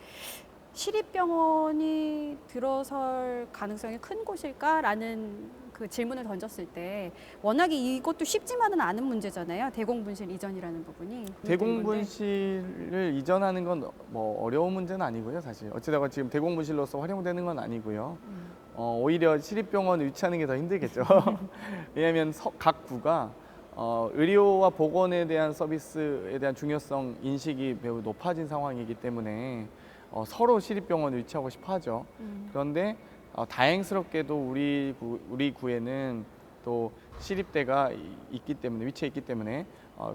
시립병원이 들어설 가능성이 큰 곳일까라는 그 질문을 던졌을 때 워낙에 이것도 쉽지만은 않은 문제잖아요. 대공분실 이전이라는 부분이. 대공분실을 이전하는 건 뭐 어려운 문제는 아니고요, 사실. 어찌다가 지금 대공분실로서 활용되는 건 아니고요. 오히려 시립병원 위치하는 게 더 힘들겠죠. 왜냐하면 각 구가 의료와 보건에 대한 서비스에 대한 중요성 인식이 매우 높아진 상황이기 때문에 서로 시립병원을 위치하고 싶어 하죠. 그런데 다행스럽게도 우리 구에는 또 시립대가 있기 때문에 위치해 있기 때문에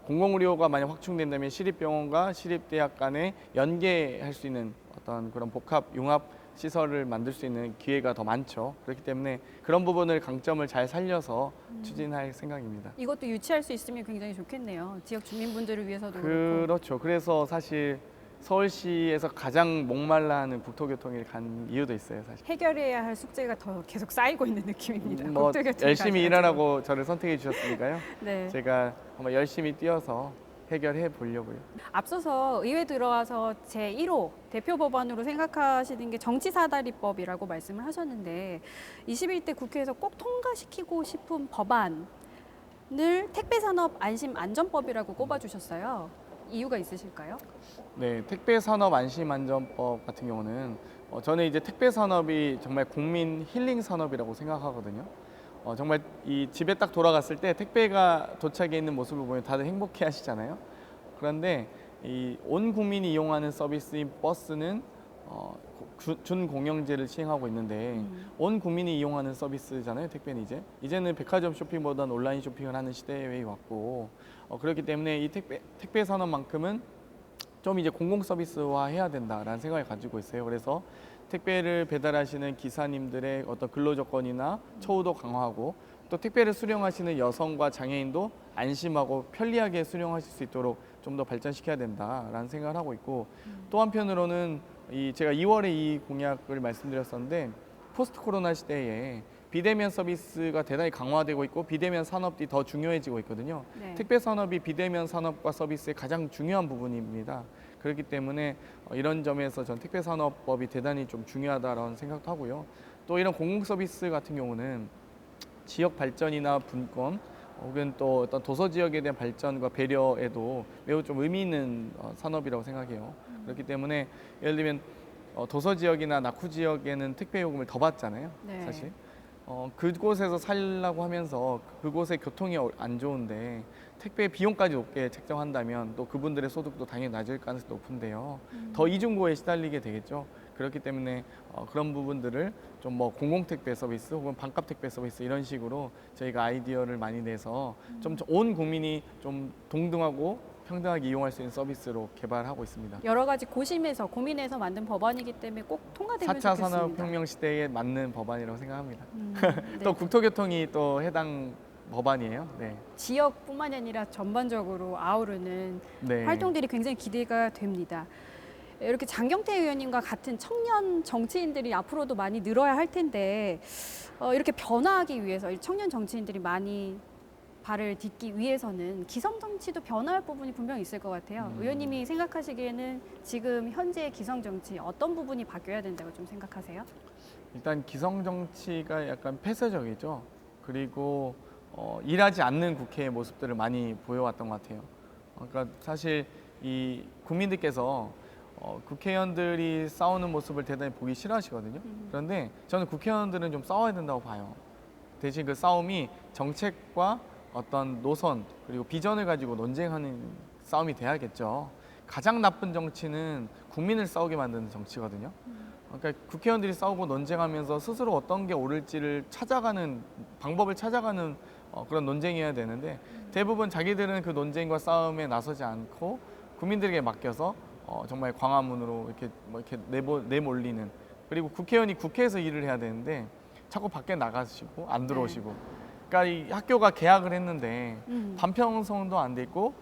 공공의료가 만약 확충된다면 시립병원과 시립대학 간에 연계할 수 있는 어떤 그런 복합 융합 시설을 만들 수 있는 기회가 더 많죠. 그렇기 때문에 그런 부분을 강점을 잘 살려서 추진할 생각입니다. 이것도 유치할 수 있으면 굉장히 좋겠네요. 지역 주민분들을 위해서도 그렇고. 그렇죠. 그래서 사실 서울시에서 가장 목말라하는 국토교통을 간 이유도 있어요, 사실. 해결해야 할 숙제가 더 계속 쌓이고 있는 느낌입니다. 뭐 국토교통이 열심히 가져가지고. 일하라고 저를 선택해 주셨으니까요. 네. 제가 한번 열심히 뛰어서 해결해 보려고요. 앞서서 의회 들어와서 제1호 대표 법안으로 생각하시는 게 정치사다리법이라고 말씀을 하셨는데 21대 국회에서 꼭 통과시키고 싶은 법안을 택배산업 안심안전법이라고 꼽아주셨어요. 이유가 있으실까요? 네, 택배산업안심안전법 같은 경우는 저는 이제 택배산업이 정말 국민 힐링 산업이라고 생각하거든요. 정말 이 집에 딱 돌아갔을 때 택배가 도착해 있는 모습을 보면 다들 행복해 하시잖아요. 그런데 이 온 국민이 이용하는 서비스인 버스는 준공영제를 시행하고 있는데 온 국민이 이용하는 서비스잖아요. 택배는 이제는 백화점 쇼핑보다는 온라인 쇼핑을 하는 시대에 왔고 그렇기 때문에 이 택배 산업만큼은 좀 이제 공공 서비스화 해야 된다라는 생각을 가지고 있어요. 그래서 택배를 배달하시는 기사님들의 어떤 근로 조건이나 처우도 강화하고 또 택배를 수령하시는 여성과 장애인도 안심하고 편리하게 수령하실 수 있도록 좀 더 발전시켜야 된다라는 생각을 하고 있고 또 한편으로는 제가 2월에 이 공약을 말씀드렸었는데 포스트 코로나 시대에 비대면 서비스가 대단히 강화되고 있고 비대면 산업이 더 중요해지고 있거든요. 네. 택배 산업이 비대면 산업과 서비스의 가장 중요한 부분입니다. 그렇기 때문에 이런 점에서 전 택배 산업법이 대단히 좀 중요하다라는 생각도 하고요. 또 이런 공공 서비스 같은 경우는 지역 발전이나 분권 혹은 또 어떤 도서 지역에 대한 발전과 배려에도 매우 좀 의미 있는 산업이라고 생각해요. 그렇기 때문에 예를 들면 도서 지역이나 낙후 지역에는 택배 요금을 더 받잖아요. 네. 사실 그곳에서 살려고 하면서 그곳의 교통이 안 좋은데 택배 비용까지 높게 책정한다면 또 그분들의 소득도 당연히 낮을 가능성이 높은데요. 더 이중고에 시달리게 되겠죠. 그렇기 때문에 그런 부분들을 좀 뭐 공공택배 서비스 혹은 반값택배 서비스 이런 식으로 저희가 아이디어를 많이 내서 좀 온 국민이 좀 동등하고 평등하게 이용할 수 있는 서비스로 개발하고 있습니다. 여러 가지 고심해서 고민해서 만든 법안이기 때문에 꼭 통과되면 4차 좋겠습니다. 산업혁명 시대에 맞는 법안이라고 생각합니다. 네. 또 국토교통이 또 해당 법안이에요. 네. 지역뿐만이 아니라 전반적으로 아우르는 네. 활동들이 굉장히 기대가 됩니다. 이렇게 장경태 의원님과 같은 청년 정치인들이 앞으로도 많이 늘어야 할 텐데 이렇게 변화하기 위해서 이 청년 정치인들이 많이 발을 딛기 위해서는 기성 정치도 변화할 부분이 분명히 있을 것 같아요. 의원님이 생각하시기에는 지금 현재의 기성 정치 어떤 부분이 바뀌어야 된다고 좀 생각하세요? 일단 기성 정치가 약간 폐쇄적이죠. 그리고 일하지 않는 국회의 모습들을 많이 보여왔던 것 같아요. 그러니까 사실 이 국민들께서 국회의원들이 싸우는 모습을 대단히 보기 싫어하시거든요. 그런데 저는 국회의원들은 좀 싸워야 된다고 봐요. 대신 그 싸움이 정책과 어떤 노선 그리고 비전을 가지고 논쟁하는 싸움이 돼야겠죠. 가장 나쁜 정치는 국민을 싸우게 만드는 정치거든요. 그러니까 국회의원들이 싸우고 논쟁하면서 스스로 어떤 게 옳을지를 찾아가는 방법을 찾아가는 그런 논쟁이어야 되는데 대부분 자기들은 그 논쟁과 싸움에 나서지 않고 국민들에게 맡겨서 정말 광화문으로 이렇게 내몰리는 그리고 국회의원이 국회에서 일을 해야 되는데 자꾸 밖에 나가시고 안 들어오시고 그러니까 이 학교가 개학을 했는데 반편성도 안 돼 있고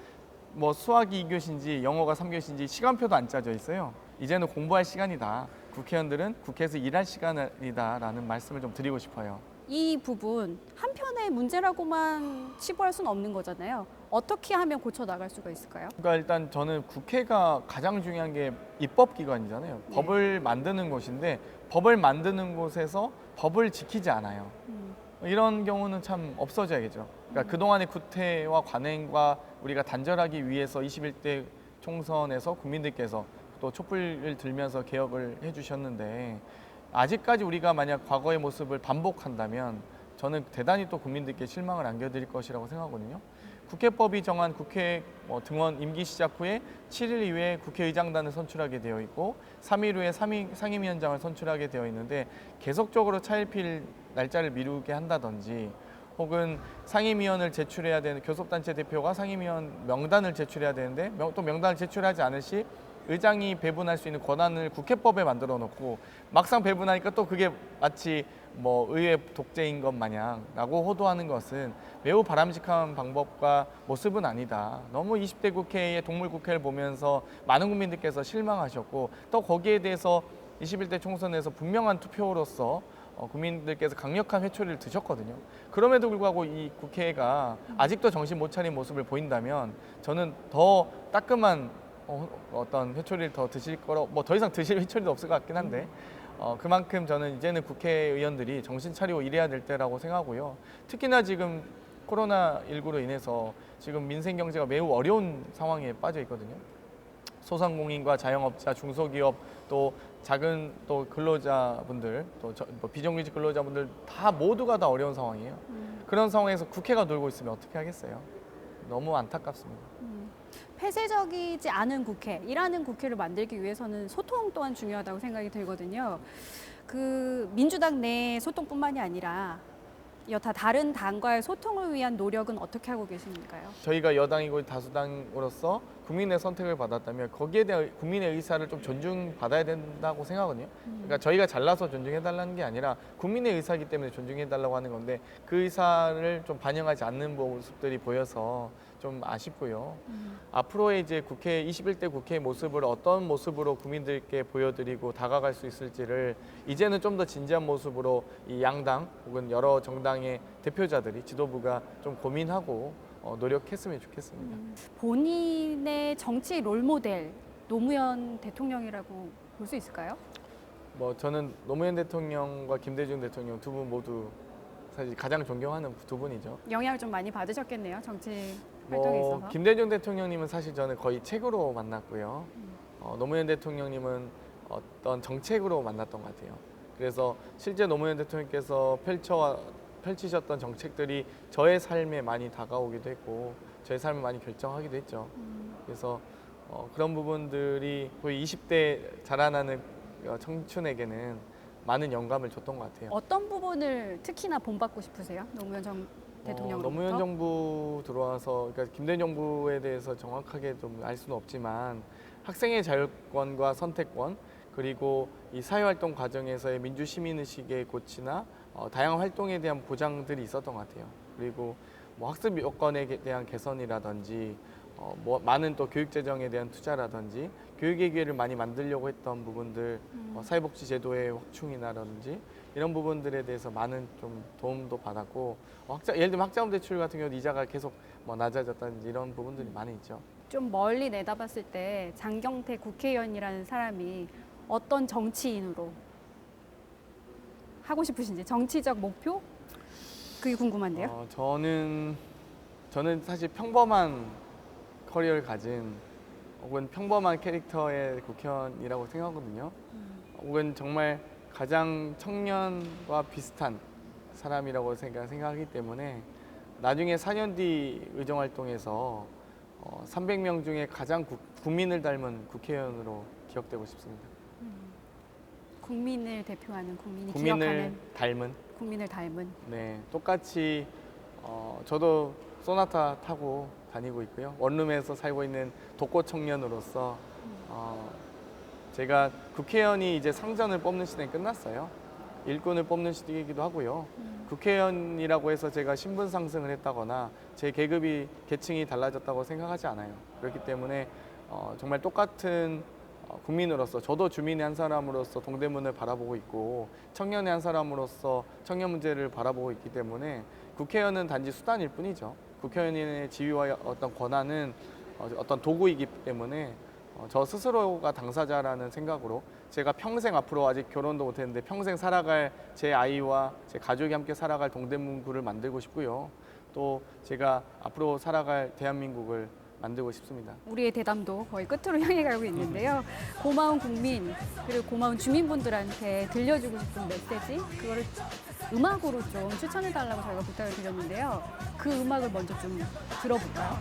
뭐 수학이 2교시인지 영어가 3교시인지 시간표도 안 짜져 있어요. 이제는 공부할 시간이다. 국회의원들은 국회에서 일할 시간이다라는 말씀을 좀 드리고 싶어요. 이 부분 한편의 문제라고만 치부할 수는 없는 거잖아요. 어떻게 하면 고쳐 나갈 수가 있을까요? 그러니까 일단 저는 국회가 가장 중요한 게 입법기관이잖아요. 법을 만드는 곳인데 법을 만드는 곳에서 법을 지키지 않아요. 이런 경우는 참 없어져야겠죠. 그러니까 그동안의 구태와 관행과 우리가 단절하기 위해서 21대 총선에서 국민들께서 또 촛불을 들면서 개혁을 해주셨는데 아직까지 우리가 만약 과거의 모습을 반복한다면 저는 대단히 또 국민들께 실망을 안겨드릴 것이라고 생각하거든요. 국회법이 정한 국회 등원 임기 시작 후에 7일 이후에 국회의장단을 선출하게 되어 있고 3일 후에 상임위원장을 선출하게 되어 있는데 계속적으로 차일피일 날짜를 미루게 한다든지 혹은 상임위원을 제출해야 되는 교섭단체 대표가 상임위원 명단을 제출해야 되는데 또 명단을 제출하지 않을 시 의장이 배분할 수 있는 권한을 국회법에 만들어 놓고 막상 배분하니까 또 그게 마치 의회 독재인 것 마냥라고 호도하는 것은 매우 바람직한 방법과 모습은 아니다. 너무 20대 국회의 동물 국회를 보면서 많은 국민들께서 실망하셨고 또 거기에 대해서 21대 총선에서 분명한 투표로서 국민들께서 강력한 회초리를 드셨거든요. 그럼에도 불구하고 이 국회가 아직도 정신 못 차린 모습을 보인다면 저는 더 따끔한 어떤 회초리를 더 드실 거로 더 이상 드실 회초리도 없을 것 같긴 한데 그만큼 저는 이제는 국회의원들이 정신 차리고 일해야 될 때라고 생각하고요. 특히나 지금 코로나19로 인해서 지금 민생 경제가 매우 어려운 상황에 빠져 있거든요. 소상공인과 자영업자, 중소기업 또 작은 또 근로자분들 또 비정규직 근로자분들 다 모두가 다 어려운 상황이에요. 그런 상황에서 국회가 놀고 있으면 어떻게 하겠어요? 너무 안타깝습니다. 폐쇄적이지 않은 국회, 일하는 국회를 만들기 위해서는 소통 또한 중요하다고 생각이 들거든요. 그 민주당 내 소통뿐만이 아니라 여타 다른 당과의 소통을 위한 노력은 어떻게 하고 계십니까요? 저희가 여당이고 다수당으로서 국민의 선택을 받았다면 거기에 대한 국민의 의사를 좀 존중받아야 된다고 생각하거든요. 그러니까 저희가 잘나서 존중해달라는 게 아니라 국민의 의사이기 때문에 존중해달라고 하는 건데 그 의사를 좀 반영하지 않는 모습들이 보여서 좀 아쉽고요. 앞으로의 이제 21대 국회의 모습을 어떤 모습으로 국민들께 보여드리고 다가갈 수 있을지를 이제는 좀 더 진지한 모습으로 이 양당 혹은 여러 정당의 대표자들이 지도부가 좀 고민하고 노력했으면 좋겠습니다. 본인의 정치 롤모델 노무현 대통령이라고 볼 수 있을까요? 저는 노무현 대통령과 김대중 대통령 두 분 모두 사실 가장 존경하는 두 분이죠. 영향을 좀 많이 받으셨겠네요, 정치 활동에 있어서. 김대중 대통령님은 사실 저는 거의 책으로 만났고요. 노무현 대통령님은 어떤 정책으로 만났던 것 같아요. 그래서 실제 노무현 대통령께서 펼치셨던 정책들이 저의 삶에 많이 다가오기도 했고 저의 삶을 많이 결정하기도 했죠. 그래서 그런 부분들이 거의 20대 자라나는 청춘에게는 많은 영감을 줬던 것 같아요. 어떤 부분을 특히나 본받고 싶으세요? 노무현 대통령으로부터? 노무현 정부 들어와서 그러니까 김대중 정부에 대해서 정확하게 좀 알 수는 없지만 학생의 자율권과 선택권 그리고 이 사회활동 과정에서의 민주시민의식의 고취나 다양한 활동에 대한 보장들이 있었던 것 같아요. 그리고 학습 여건에 대한 개선이라든지 많은 또 교육 재정에 대한 투자라든지 교육의 기회를 많이 만들려고 했던 부분들 사회복지 제도의 확충이라든지 이런 부분들에 대해서 많은 좀 도움도 받았고 예를 들면 학자금 대출 같은 경우 이자가 계속 낮아졌다든지 이런 부분들이 많이 있죠. 좀 멀리 내다봤을 때 장경태 국회의원이라는 사람이 어떤 정치인으로 하고 싶으신지 정치적 목표? 그게 궁금한데요. 저는 사실 평범한 커리어를 가진 혹은 평범한 캐릭터의 국회의원이라고 생각하거든요. 혹은 정말 가장 청년과 비슷한 사람이라고 생각하기 때문에 나중에 4년 뒤 의정활동에서 300명 중에 가장 국민을 닮은 국회의원으로 기억되고 싶습니다. 국민을 대표하는 국민이 국민을 기억하는 닮은. 국민을 닮은. 네, 똑같이 저도 소나타 타고 다니고 있고요. 원룸에서 살고 있는 독거 청년으로서 제가 국회의원이 이제 상전을 뽑는 시대는 끝났어요. 일꾼을 뽑는 시기이기도 하고요. 국회의원이라고 해서 제가 신분 상승을 했다거나 제 계층이 달라졌다고 생각하지 않아요. 그렇기 때문에 정말 똑같은 국민으로서 저도 주민의 한 사람으로서 동대문을 바라보고 있고 청년의 한 사람으로서 청년 문제를 바라보고 있기 때문에 국회의원은 단지 수단일 뿐이죠. 국회의원의 지위와 어떤 권한은 어떤 도구이기 때문에 저 스스로가 당사자라는 생각으로 제가 평생 앞으로 아직 결혼도 못했는데 평생 살아갈 제 아이와 제 가족이 함께 살아갈 동대문구를 만들고 싶고요. 또 제가 앞으로 살아갈 대한민국을 만들고 싶습니다. 우리의 대담도 거의 끝으로 향해 가고 있는데요. 고마운 국민 그리고 고마운 주민분들한테 들려주고 싶은 메시지 그거를 음악으로 좀 추천해 달라고 저희가 부탁을 드렸는데요. 그 음악을 먼저 좀 들어볼까요?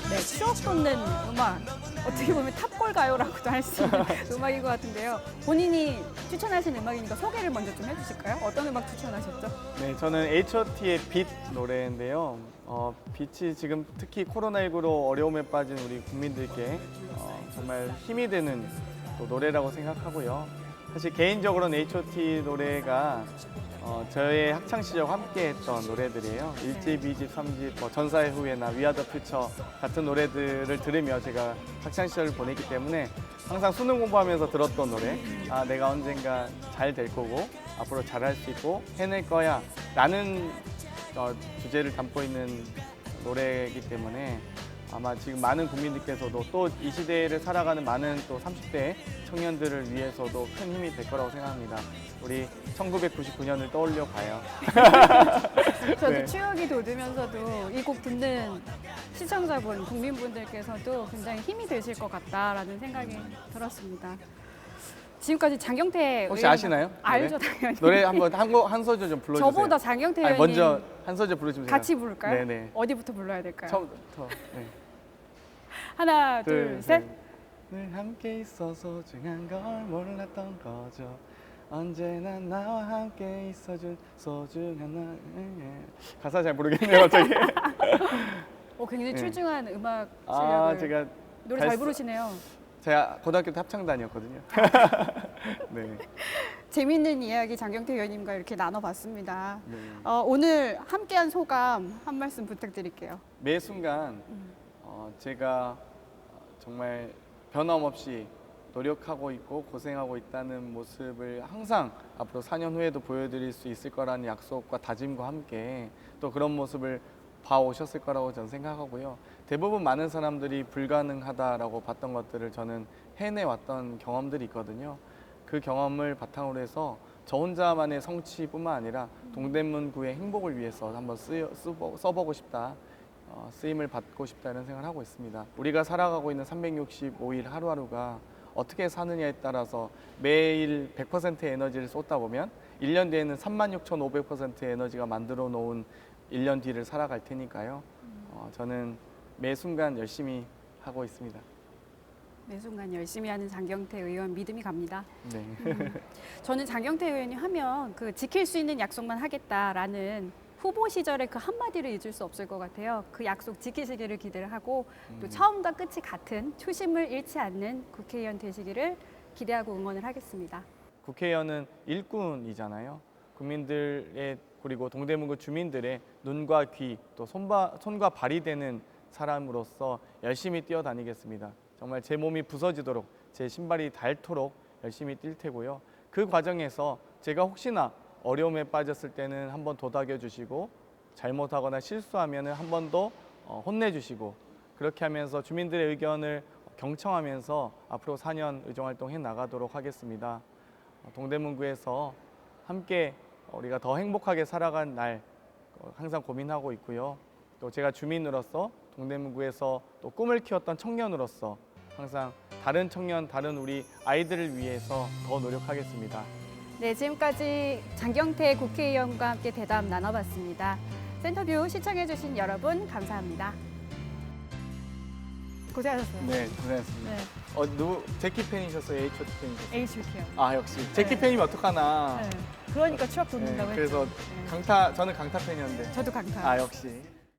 네, 추억 돋는 음악. 어떻게 보면 탑골 가요라고도 할 수 있는 음악인 것 같은데요. 본인이 추천하신 음악이니까 소개를 먼저 좀 해주실까요? 어떤 음악 추천하셨죠? 네, 저는 H.O.T의 빛 노래인데요. 빛이 지금 특히 코로나19로 어려움에 빠진 우리 국민들께 정말 힘이 되는 또 노래라고 생각하고요. 사실 개인적으로는 H.O.T 노래가 저의 학창 시절 함께 했던 노래들이에요. 1집, 2집, 3집, 전사의 후예나 위아더 퓨처 같은 노래들을 들으며 제가 학창 시절을 보냈기 때문에 항상 수능 공부하면서 들었던 노래. 아, 내가 언젠가 잘 될 거고 앞으로 잘할 수 있고 해낼 거야 라는 주제를 담고 있는 노래이기 때문에 아마 지금 많은 국민들께서도 또 이 시대를 살아가는 많은 또 30대 청년들을 위해서도 큰 힘이 될 거라고 생각합니다. 우리 1999년을 떠올려 봐요. 저도 네. 추억이 돋으면서도 이 곡 듣는 시청자분, 국민분들께서도 굉장히 힘이 되실 것 같다라는 생각이 들었습니다. 지금까지 장경태 혹시 의원 아시나요? 알죠, 당연히. 노래 한 소절 좀 불러주세요. 저보다 장경태 아니, 의원님 먼저 한 소절 불러주면 제가 같이 부를까요? 네네. 어디부터 불러야 될까요? 처음부터. 네. 하나, 둘, 셋. 늘 함께 있어 소중한 걸 몰랐던 거죠. 언제나 나와 함께 있어준 소중한 나. 가사 잘 모르겠네요, 갑자기. 굉장히 네. 출중한 음악 아, 실력을 제가 노래 잘 잘 부르시네요. 제가 고등학교 때 합창단이었거든요. 네. 재미있는 이야기 장경태 의원님과 이렇게 나눠봤습니다. 네. 오늘 함께한 소감 한 말씀 부탁드릴게요. 매 순간 제가 정말 변함없이 노력하고 있고 고생하고 있다는 모습을 항상 앞으로 4년 후에도 보여드릴 수 있을 거라는 약속과 다짐과 함께 또 그런 모습을 봐오셨을 거라고 저는 생각하고요. 대부분 많은 사람들이 불가능하다라고 봤던 것들을 저는 해내왔던 경험들이 있거든요. 그 경험을 바탕으로 해서 저 혼자만의 성취뿐만 아니라 동대문구의 행복을 위해서 한번 써보고 싶다. 쓰임을 받고 싶다는 생각을 하고 있습니다. 우리가 살아가고 있는 365일 하루하루가 어떻게 사느냐에 따라서 매일 100%의 에너지를 쏟다 보면 1년 뒤에는 36,500%의 에너지가 만들어 놓은 1년 뒤를 살아갈 테니까요. 저는 매 순간 열심히 하고 있습니다. 매 순간 열심히 하는 장경태 의원 믿음이 갑니다. 네. 저는 장경태 의원이 하면 그 지킬 수 있는 약속만 하겠다라는 후보 시절의 그 한마디를 잊을 수 없을 것 같아요. 그 약속 지키시기를 기대를 하고 또 처음과 끝이 같은 초심을 잃지 않는 국회의원 되시기를 기대하고 응원을 하겠습니다. 국회의원은 일꾼이잖아요. 국민들의 그리고 동대문구 주민들의 눈과 귀 또 손과 발이 되는 사람으로서 열심히 뛰어다니겠습니다. 정말 제 몸이 부서지도록 제 신발이 닳도록 열심히 뛸 테고요. 그 과정에서 제가 혹시나 어려움에 빠졌을 때는 한 번 도닥여 주시고 잘못하거나 실수하면 한 번 더 혼내주시고 그렇게 하면서 주민들의 의견을 경청하면서 앞으로 4년 의정활동 해 나가도록 하겠습니다. 동대문구에서 함께 우리가 더 행복하게 살아간 날 항상 고민하고 있고요. 또 제가 주민으로서 동대문구에서 또 꿈을 키웠던 청년으로서 항상 다른 청년, 다른 우리 아이들을 위해서 더 노력하겠습니다. 네, 지금까지 장경태 국회의원과 함께 대담 나눠봤습니다. 센터뷰 시청해주신 여러분 감사합니다. 고생하셨어요. 네, 고생하셨습니다. 네, 제키 팬이셨어요? H.O.T 팬이셨어요? HBT요. 아, 역시 제키 팬이면 어떡하나. 네, 그러니까 추억 돋는다고 네, 했죠. 그래서 네. 저는 강타 팬이었는데. 저도 강타. 아, 역시.